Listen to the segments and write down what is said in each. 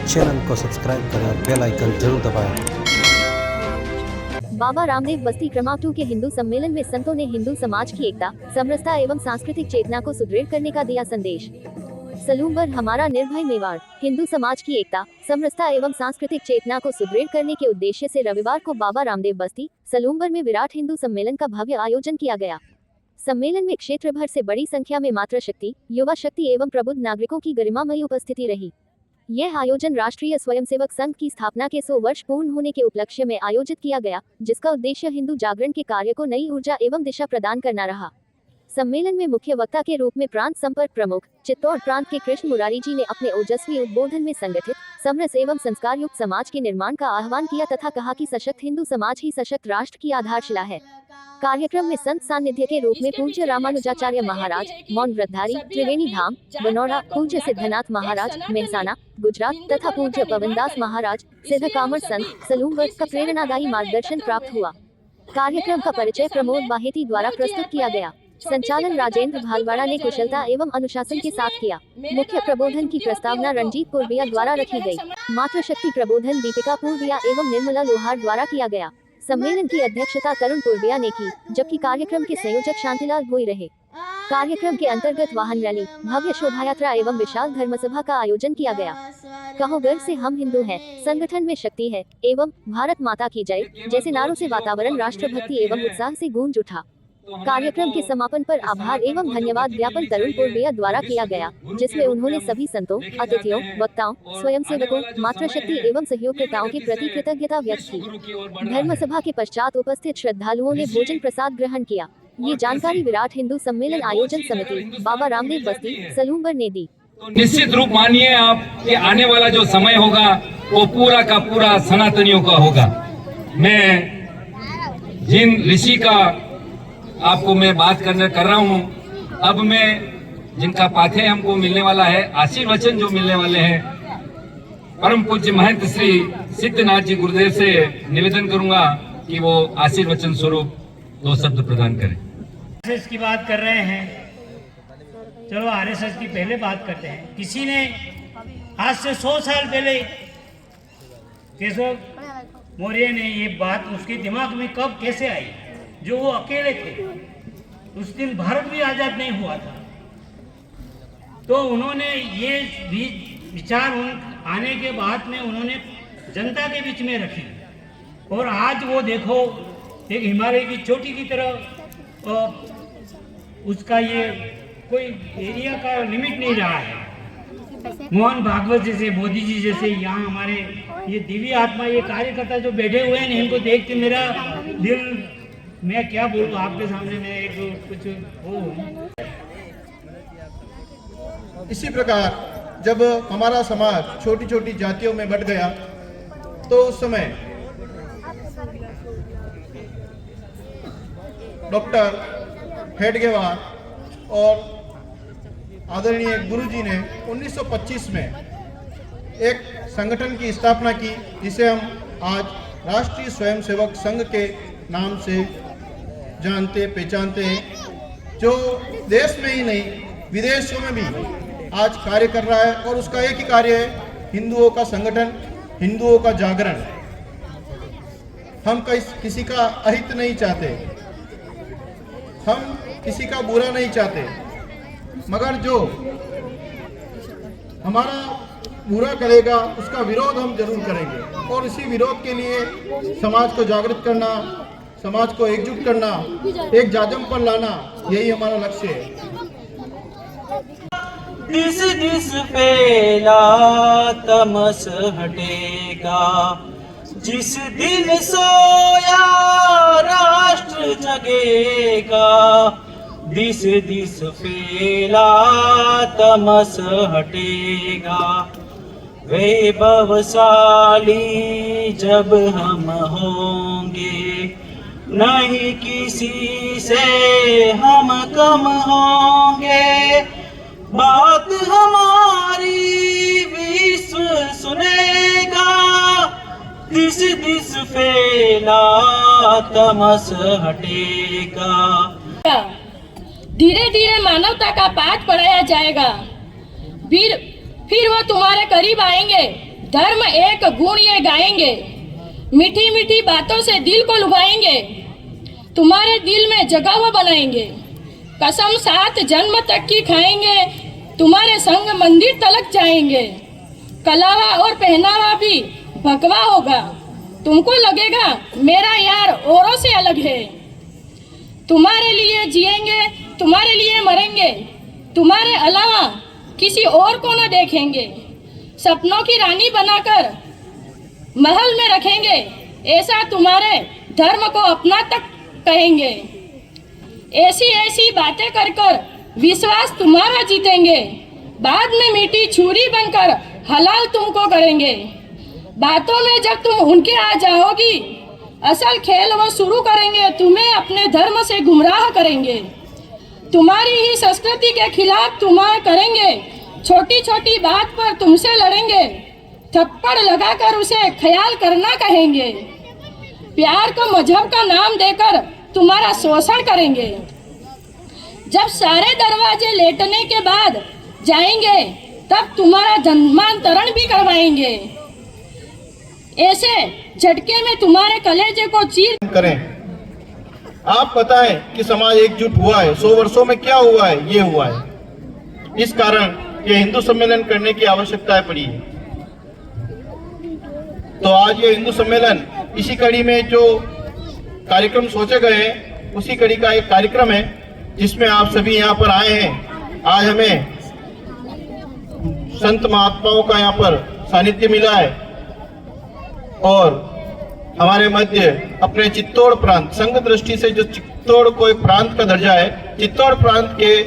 Channel को subscribe करें और बेल आइकन जरूर दबाएं। बाबा रामदेव बस्ती क्रमांक 2 के हिंदू सम्मेलन में संतों ने हिंदू समाज की एकता, समरसता एवं सांस्कृतिक चेतना को सुदृढ़ करने का दिया संदेश। सलूमबर हमारा निर्भय मेवाड़। हिंदू समाज की एकता, समरसता एवं सांस्कृतिक चेतना को सुदृढ़ करने के उद्देश्य से रविवार को बाबा रामदेव बस्ती, सलूमबर में विराट हिंदू सम्मेलन का भव्य आयोजन किया गया। सम्मेलन में क्षेत्र भर से बड़ी संख्या में मातृशक्ति, युवा शक्ति एवं प्रबुद्ध नागरिकों की गरिमामयी उपस्थिति रही। यह आयोजन राष्ट्रीय स्वयंसेवक संघ की स्थापना के 100 वर्ष पूर्ण होने के उपलक्ष्य में आयोजित किया गया, जिसका उद्देश्य हिंदू जागरण के कार्य को नई ऊर्जा एवं दिशा प्रदान करना रहा। सम्मेलन में मुख्य वक्ता के रूप में प्रांत संपर्क प्रमुख चित्तौड़ प्रांत के कृष्ण मुरारी जी ने अपने ओजस्वी उद्बोधन में संगठित, समरस एवं संस्कार युक्त समाज के निर्माण का आह्वान किया तथा कहा कि सशक्त हिंदू समाज ही सशक्त राष्ट्र की आधारशिला है। कार्यक्रम में संत सानिध्य के रूप में पूज्य रामानुजाचार्य महाराज, मौन व्रतधारी, त्रिवेणी धाम, बनौड़ा, पूज्य सिद्धनाथ महाराज, मेहसाना, गुजरात तथा पूज्य पवनदास महाराज, सिद्ध कामर संत, सलूमबर का प्रेरणादायी मार्गदर्शन प्राप्त हुआ। कार्यक्रम का परिचय प्रमोद बाहेती द्वारा प्रस्तुत किया गया। संचालन राजेंद्र भालवाड़ा ने कुशलता एवं अनुशासन के साथ किया। मुख्य प्रबोधन की प्रस्तावना रंजीत पुरबिया द्वारा रखी गई। मातृशक्ति प्रबोधन दीपिका पुरबिया एवं निर्मला लोहार द्वारा किया गया। सम्मेलन की अध्यक्षता तरुण पुरबिया ने की, जबकि कार्यक्रम के संयोजक शांतिलाल भोई रहे। कार्यक्रम के अंतर्गत वाहन रैली, भव्य शोभायात्रा एवं विशाल धर्मसभा का आयोजन किया गया। कहो गर्व से हम हिंदू हैं, संगठन में शक्ति है एवं भारत माता की जय जैसे नारों से वातावरण राष्ट्रभक्ति एवं उत्साह से गूंज उठा। कार्यक्रम के समापन पर आभार एवं धन्यवाद ज्ञापन तरुण पुरबिया द्वारा किया गया, जिसमें उन्होंने सभी संतों, अतिथियों, वक्ताओं, स्वयंसेवकों, मातृशक्ति एवं सहयोगकर्ताओं के प्रति कृतज्ञता व्यक्त की। धर्मसभा के पश्चात उपस्थित श्रद्धालुओं ने भोजन प्रसाद ग्रहण किया। ये जानकारी विराट हिंदू सम्मेलन आयोजन समिति, बाबा रामदेव बस्ती, सलूमबर ने दी। तो निश्चित रूप मानिए आप कि आने वाला जो समय होगा वो पूरा का पूरा सनातनियों का होगा। मैं जिन ऋषि का आपको मैं बात कर रहा हूँ, अब मैं जिनका पाठ्य हमको मिलने वाला है, आशीर्वचन जो मिलने वाले हैं, परम पूज्य महंत श्री सिद्धनाथ जी गुरुदेव से निवेदन करूंगा कि वो आशीर्वचन स्वरूप 2 शब्द प्रदान करें। आरएसएस की बात कर रहे हैं, चलो आरएसएस की पहले बात करते हैं। किसी ने आज से 100 साल पहले केशव मौर्य ने ये बात उसके दिमाग में कब कैसे आई, जो वो अकेले थे, उस दिन भारत भी आजाद नहीं हुआ था, तो उन्होंने ये विचार आने के बाद में उन्होंने जनता के बीच में रखी। और आज वो देखो एक हिमालय की चोटी की तरह उसका ये कोई एरिया का लिमिट नहीं रहा है। मोहन भागवत जैसे, मोदी जी जैसे, यहाँ हमारे ये दिव्य आत्मा, ये कार्यकर्ता जो बैठे हुए हैं, इनको देख के मेरा दिल, मैं क्या बोलूं आपके सामने, मैं एक कुछ वो। इसी प्रकार जब हमारा समाज छोटी छोटी जातियों में बट गया, तो उस समय डॉक्टर हेडगेवार और आदरणीय गुरुजी ने 1925 में एक संगठन की स्थापना की, जिसे हम आज राष्ट्रीय स्वयंसेवक संघ के नाम से जानते पहचानते हैं, जो देश में ही नहीं विदेशों में भी आज कार्य कर रहा है। और उसका एक ही कार्य है, हिंदुओं का संगठन, हिंदुओं का जागरण। हम किसी का अहित नहीं चाहते, हम किसी का बुरा नहीं चाहते, मगर जो हमारा बुरा करेगा उसका विरोध हम जरूर करेंगे। और इसी विरोध के लिए समाज को जागृत करना, समाज को एकजुट करना, एक जाजम पर लाना, यही हमारा लक्ष्य है। दिस दिस फैला तमस हटेगा, जिस दिन सोया राष्ट्र जगेगा। दिस दिस फैला तमस हटेगा, वैभवशाली जब हम होंगे, नहीं किसी से हम कम होंगे। बात हमारी विश्व सुनेगा, दिस दिस फैला तमस हटेगा। धीरे धीरे मानवता का पाठ पढ़ाया जाएगा, फिर वो तुम्हारे करीब आएंगे धर्म एक गुण ये गाएंगे, मीठी मीठी बातों से दिल को लुभाएंगे, तुम्हारे दिल में जगह बनाएंगे, कसम 7 जन्म तक की खाएंगे, तुम्हारे संग मंदिर तलक जाएंगे, कलावा और पहनावा भी भगवा होगा, तुमको लगेगा मेरा यार औरों से अलग है, तुम्हारे लिए जिएंगे, तुम्हारे लिए मरेंगे, तुम्हारे अलावा किसी और को न देखेंगे, सपनों की रानी बनाकर महल में रखेंगे, ऐसा तुम्हारे धर्म को अपना तक कहेंगे, ऐसी ऐसी बातें कर कर विश्वास तुम्हारा जीतेंगे, बाद में मीठी छुरी बनकर हलाल तुमको करेंगे, बातों में जब तुम उनके आ जाओगी, असल खेल वो शुरू करेंगे, तुम्हें अपने धर्म से गुमराह करेंगे, तुम्हारी ही संस्कृति के खिलाफ तुम्हारे करेंगे, छोटी छोटी बात पर तुमसे लड़ेंगे, थप्पड़ लगाकर उसे ख्याल करना कहेंगे, प्यार को मजहब का नाम देकर तुम्हारा शोषण करेंगे, जब सारे दरवाजे लेटने के बाद जाएंगे तब तुम्हारा जन्मांतरण भी करवाएंगे, ऐसे झटके में तुम्हारे कलेजे को चीर करें। आप बताएं कि समाज एकजुट हुआ है, 100 वर्षों में क्या हुआ है? ये हुआ है। इस कारण ये हिंदू सम्मेलन करने की आवश्यकता पड़ी है। तो आज ये हिंदू सम्मेलन इसी कड़ी में जो कार्यक्रम सोचे गए हैं, उसी कड़ी का एक कार्यक्रम है जिसमें आप सभी यहाँ पर आए हैं। आज हमें संत महात्माओं का यहाँ पर सानिध्य मिला है और हमारे मध्य अपने चित्तौड़ प्रांत, संघ दृष्टि से जो चित्तौड़ को एक प्रांत का दर्जा है, चित्तौड़ प्रांत के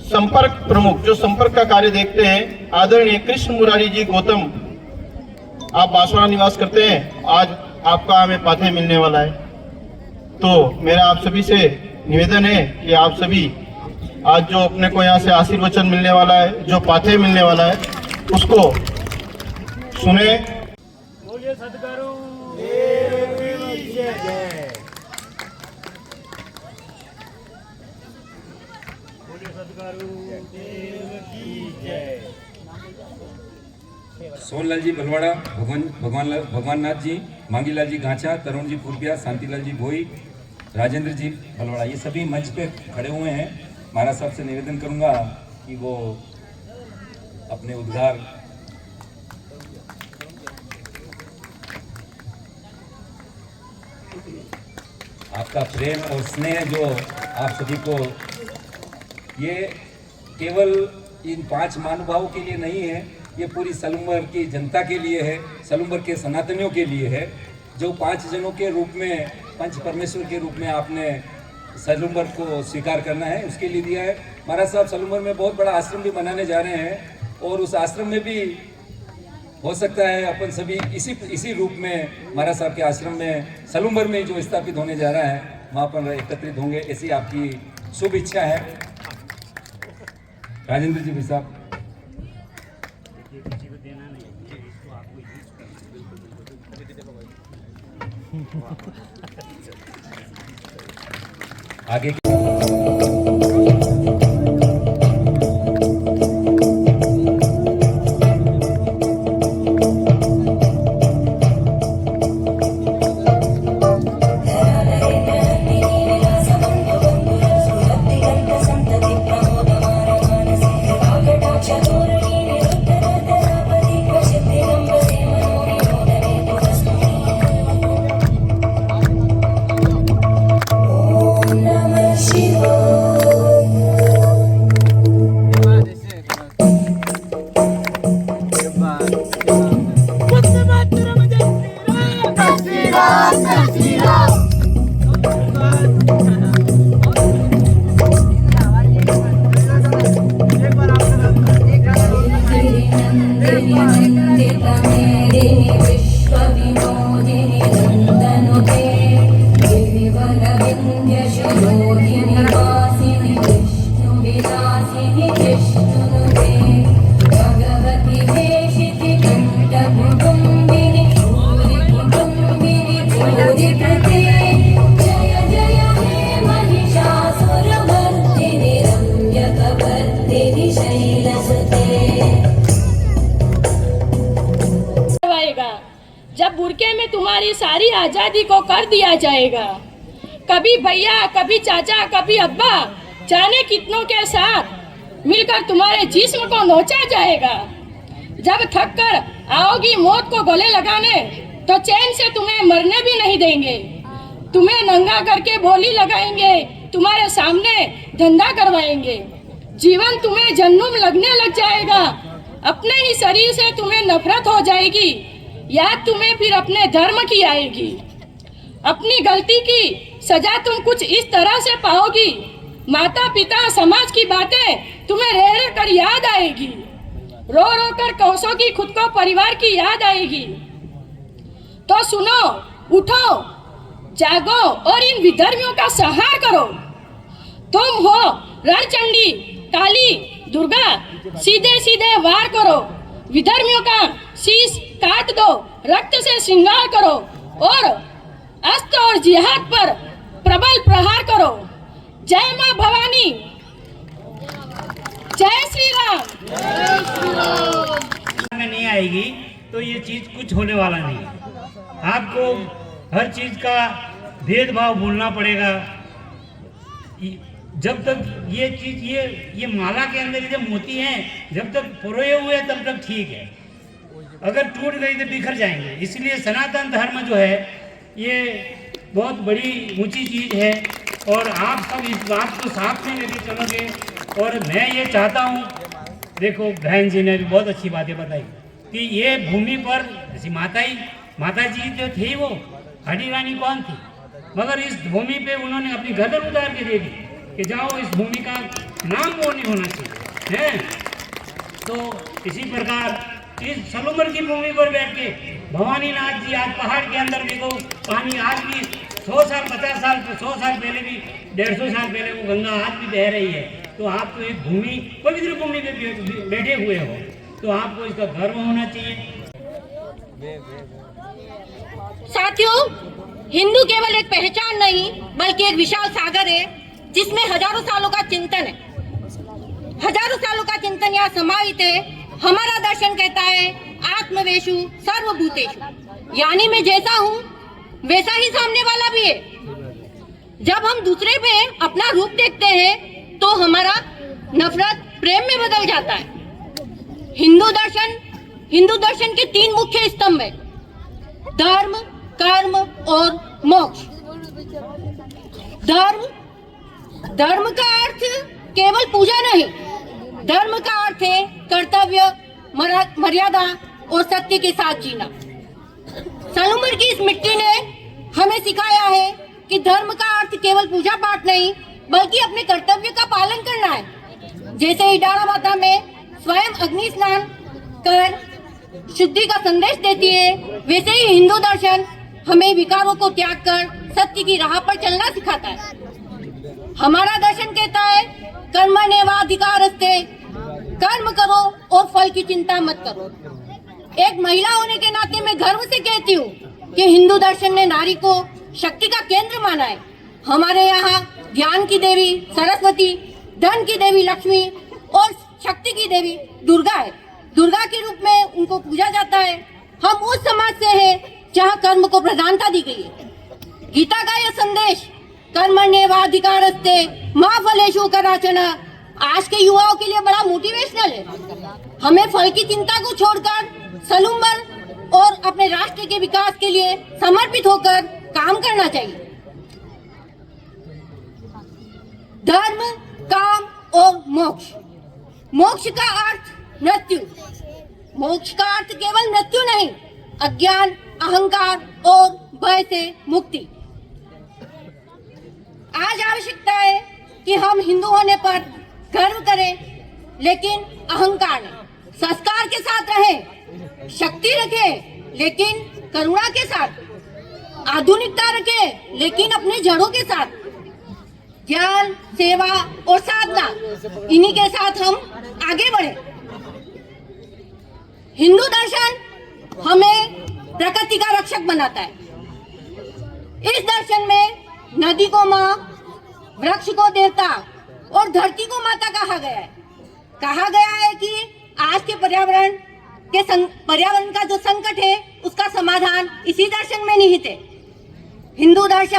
संपर्क प्रमुख जो संपर्क का कार्य देखते हैं, आदरणीय कृष्ण मुरारी जी गौतम, आप बांसवाड़ा निवास करते हैं। आज आपका हमें पाथे मिलने वाला है, तो मेरा आप सभी से निवेदन है कि आप सभी आज जो अपने को यहाँ से आशीर्वचन मिलने वाला है, जो पाथे मिलने वाला है, उसको सुने। बोलिए सद्गुरु देव की जय। बोलिए सद्गुरु देव की जय। सोनलाल जी भलवाड़ा, भगवान नाथ जी, मांगीलाल जी गांचा, तरुण जी पुरबिया, शांतिलाल जी भोई, राजेंद्र जी भलवाड़ा, ये सभी मंच पे खड़े हुए हैं। महाराज साहब से निवेदन करूंगा कि वो अपने उद्गार आपका प्रेम और स्नेह जो आप सभी को, ये केवल इन 5 महानुभावों के लिए नहीं है, ये पूरी सलूम्बर की जनता के लिए है, सलूम्बर के सनातनियों के लिए है, जो 5 जनों के रूप में, पंच परमेश्वर के रूप में आपने सलूम्बर को स्वीकार करना है, उसके लिए दिया है। महाराज साहब सलूम्बर में बहुत बड़ा आश्रम भी बनाने जा रहे हैं और उस आश्रम में भी हो सकता है अपन सभी इसी रूप में महाराज साहब के आश्रम में सलूम्बर में जो स्थापित होने जा रहा है, वहाँ पर एकत्रित होंगे, ऐसी आपकी शुभ इच्छा है। राजेंद्र जी भी साहब आगे जब बुरके में तुम्हारी सारी आजादी को कर दिया जाएगा। कभी भैया, कभी चाचा, कभी अब्बा, जाने कितनों के साथ मिलकर तुम्हारे जिस्म को नोचा जाएगा। जब थक कर आओगी मौत को गले लगाने, तो चैन से तुम्हें मरने भी नहीं देंगे। तुम्हें नंगा करके बोली लगाएंगे, तुम्हारे सामने धंधा करवाएंगे। जीवन तुम्हें जन्नुम लगने लग जाएगा, अपने ही शरीर से तुम्हें नफरत हो जाएगी। याद तुम्हें फिर अपने धर्म की आएगी। अपनी गलती की सजा तुम कुछ इस तरह से पाओगी, माता पिता समाज की बातें तुम्हें रह रह कर याद आएगी। रो रो कर कहोगी खुद को परिवार की याद आएगी। तो सुनो, उठो, जागो और इन विधर्मियों का संहार करो। तुम हो रणचंडी, काली, दुर्गा, सीधे सीधे वार करो। विधर्मियों का शीश काट दो, रक्त से श्रृंगार करो और अस्त्र और जिहाद पर प्रबल प्रहार करो। जय मां भवानी, जय श्री राम। में नहीं आएगी तो ये चीज कुछ होने वाला नहीं है। आपको हर चीज का भेदभाव भूलना पड़ेगा। जब तक ये चीज ये माला के अंदर ये मोती हैं, जब तक परोए हुए तब तक ठीक है, अगर टूट गई तो बिखर जाएंगे। इसलिए सनातन धर्म जो है ये बहुत बड़ी ऊंची चीज है और आप सब इस बात को साथ में लेके चलोगे। और मैं ये चाहता हूँ, देखो बहन जी ने भी बहुत अच्छी बातें बताई कि ये भूमि पर जैसी माता जी जो थी वो हडी रानी कौन थी, मगर इस भूमि पे उन्होंने अपनी गर्दन उतार के दे दी कि जाओ इस भूमि का नाम वो नहीं होना चाहिए है। तो इसी प्रकार इस सलूमर की भूमि पर बैठ के भवानी नाथ जी आज पहाड़ के अंदर देखो पानी आज भी 100 साल 50 साल 100 साल पहले भी 150 साल पहले वो गंगा आज भी बह रही है। तो आप तो एक भूमि पवित्र भूमि पे बैठे हुए हो, तो आपको इसका गर्व होना चाहिए। साथियों, हिंदू केवल एक पहचान नहीं बल्कि एक विशाल सागर है जिसमें हजारों सालों का चिंतन है। हजारों सालों का चिंतन यहाँ समाहित है। हमारा दर्शन कहता है आत्मवेशु सर्वभूतेषु, यानी मैं जैसा हूँ वैसा ही सामने वाला भी है। जब हम दूसरे पे अपना रूप देखते हैं तो हमारा नफरत प्रेम में बदल जाता है। हिंदू दर्शन के 3 मुख्य स्तंभ है, धर्म, कर्म और मोक्ष। धर्म का अर्थ केवल पूजा नहीं, धर्म का अर्थ है कर्तव्य, मर्यादा और सत्य के साथ जीना। सलूमर की इस मिट्टी ने हमें सिखाया है कि धर्म का अर्थ केवल पूजा पाठ नहीं बल्कि अपने कर्तव्य का पालन करना है। जैसे इडारा माता में स्वयं अग्नि स्नान कर शुद्धि का संदेश देती है, वैसे ही हिंदू दर्शन हमें विकारों को त्याग कर सत्य की राह पर चलना सिखाता है। हमारा दर्शन कहता है कर्मण्येवाधिकारस्ते, कर्म करो और फल की चिंता मत करो। एक महिला होने के नाते मैं गर्व से कहती हूँ कि हिंदू दर्शन ने नारी को शक्ति का केंद्र माना है। हमारे यहाँ ज्ञान की देवी सरस्वती, धन की देवी लक्ष्मी और शक्ति की देवी दुर्गा है। दुर्गा के रूप में उनको पूजा जाता है। हम उस समाज से हैं जहाँ कर्म को प्रधानता दी गई है। गीता का यह संदेश कर्मण्येवाधिकारस्ते मा फलेषु कदाचन आज के युवाओं के लिए बड़ा मोटिवेशनल है। हमें फल की चिंता को छोड़कर सलूमर और अपने राष्ट्र के विकास के लिए समर्पित होकर काम करना चाहिए। धर्म, काम और मोक्ष। मोक्ष का अर्थ मृत्यु। मोक्ष का अर्थ केवल मृत्यु नहीं, अज्ञान, अहंकार और भय से मुक्ति। आज आवश्यकता है कि हम हिंदू होने पर गर्व करें, लेकिन अहंकार नहीं। संस्कार के साथ रहें, शक्ति रखें लेकिन करुणा के साथ, आधुनिकता रखें लेकिन अपने जड़ों के साथ। ज्ञान, सेवा और साधना, इन्हीं के साथ हम आगे बढ़े। हिंदू दर्शन हमें प्रकृति का रक्षक बनाता है। इस दर्शन में नदी को माँ, वृक्ष को देवता और धरती को माता कहा गया है। कहा गया है कि आज के पर्यावरण कि पर्यावरण का जो संकट है उसका समाधान इसी दर्शन में निहित है। हिंदू दर्शन